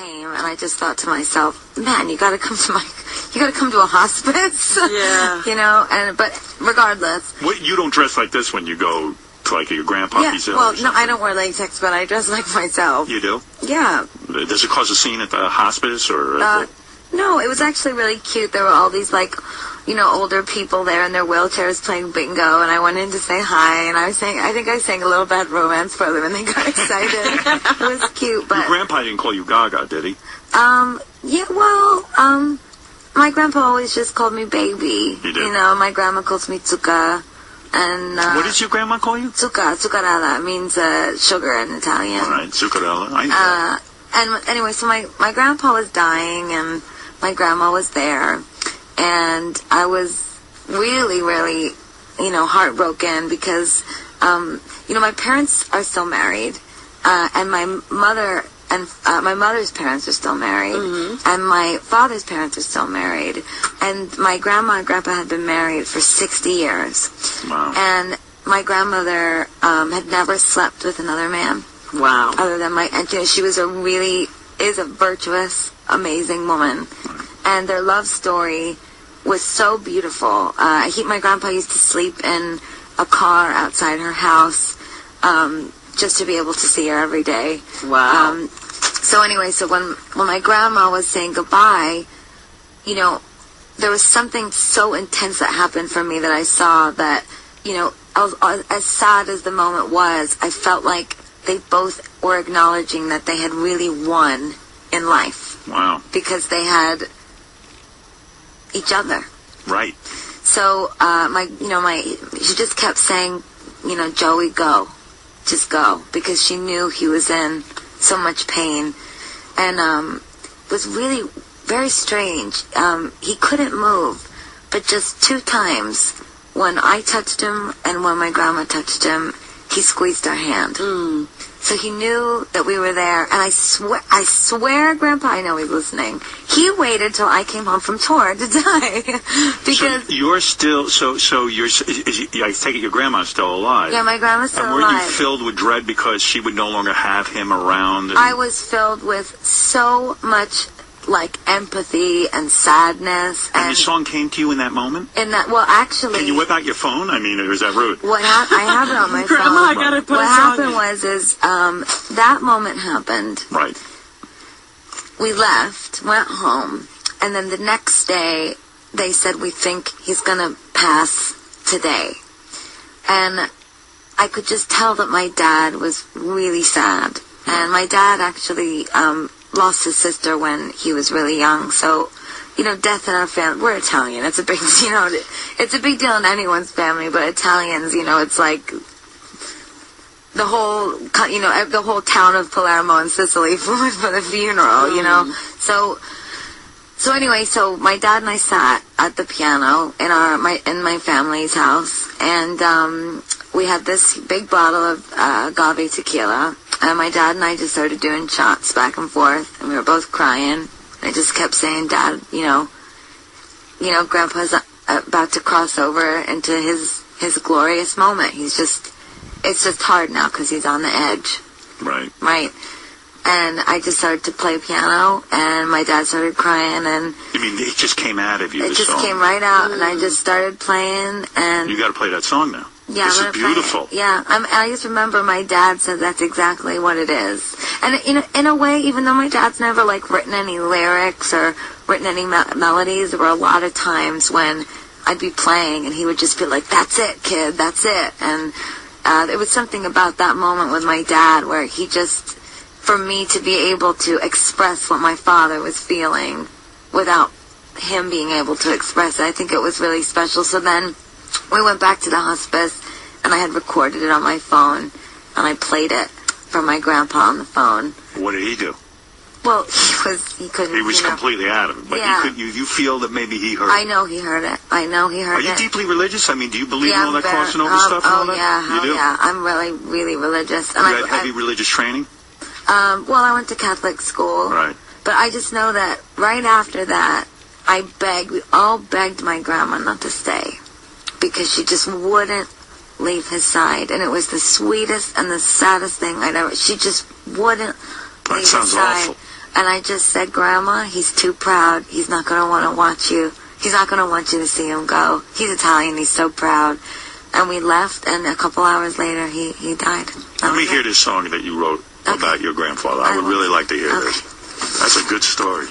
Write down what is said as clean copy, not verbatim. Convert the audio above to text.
came, and I just thought to myself, man, you gotta come to a hospice. Yeah. You know, but regardless. You don't dress like this when you go to like your grandpa's. Yeah, well, no, I don't wear latex, but I dress like myself. You do? Yeah. Does it cause a scene at the hospice, or? No, it was actually really cute. There were all these, like, you know, older people there in their wheelchairs playing bingo, and I went in to say hi, and I think I sang a little bad romance for them, and they got excited. It was cute, but... Your grandpa didn't call you Gaga, did he? Yeah, well, my grandpa always just called me baby. He did? You know, my grandma calls me Tsuka, and... what does your grandma call you? Tsuka, Zuccarella, means sugar in Italian. All right, Zuccarella. And anyway, so my grandpa was dying, and my grandma was there, and I was really, really, you know, heartbroken because, you know, my parents are still married, and my mother and my mother's parents are still married, and my father's parents are still married, and my grandma and grandpa had been married for 60 years. Wow. And my grandmother had never slept with another man. Wow. Other than and you know, she was is a virtuous, amazing woman. And their love story was so beautiful. My grandpa used to sleep in a car outside her house, just to be able to see her every day. Wow. So anyway, so when my grandma was saying goodbye, you know, there was something so intense that happened for me that I saw that, you know, as sad as the moment was, I felt like they both were acknowledging that they had really won in life. Wow. Because they had each other. Right. So, she just kept saying, you know, Joey, go. Just go. Because she knew he was in so much pain. And, it was really very strange. He couldn't move, but just 2 times when I touched him and when my grandma touched him, he squeezed our hand. So he knew that we were there, and I swear, Grandpa, I know he's listening. He waited till I came home from tour to die. Because so you're still, I take it your grandma's still alive. Yeah, my grandma's still alive. And were you filled with dread because she would no longer have him around? I was filled with so much, like, empathy and sadness. And the song came to you in that moment? Well, actually... Can you whip out your phone? I mean, or is that rude? I have it on my phone. Grandma, I gotta put what happened was that moment happened. Right. We left, went home, and then the next day, they said, we think he's gonna pass today. And I could just tell that my dad was really sad. And my dad actually... lost his sister when he was really young, so, you know, death in our family, we're Italian, it's a big, you know, it's a big deal in anyone's family, but Italians, you know, it's like the whole, you know, the whole town of Palermo and Sicily for the funeral, you know, so anyway, so my dad and I sat at the piano in my family's house, and we had this big bottle of agave tequila. And my dad and I just started doing shots back and forth, and we were both crying. I just kept saying, Dad, you know, Grandpa's about to cross over into his glorious moment. It's just hard now because he's on the edge. Right. Right. And I just started to play piano, and my dad started crying, and... You mean it just came out of you, It just came right out, and I just started playing, and... You got to play that song now. Yeah, this is beautiful. Yeah, I just remember my dad said that's exactly what it is. And in a way, even though my dad's never like written any lyrics or written any melodies, there were a lot of times when I'd be playing and he would just be like, "That's it, kid, that's it." And there was something about that moment with my dad where he just, for me to be able to express what my father was feeling without him being able to express it, I think it was really special. So then we went back to the hospice, and I had recorded it on my phone, and I played it for my grandpa on the phone. What did he do? Well, he couldn't. He was completely out of it. But yeah. You feel that maybe he heard it. I know he heard it. Are you deeply religious? I mean, do you believe in all that crossing over stuff and all that? Yeah, you do? Yeah. I'm really, really religious. And you had heavy religious training? Well, I went to Catholic school. Right. But I just know that right after that, we all begged my grandma not to stay, because she just wouldn't leave his side. And it was the sweetest and the saddest thing she just wouldn't leave his side. That sounds awful. And I just said, Grandma, he's too proud. He's not going to want to watch you. He's not going to want you to see him go. He's Italian. He's so proud. And we left, and a couple hours later, he died. Let me hear this song that you wrote about your grandfather. I would really like to hear this. That's a good story.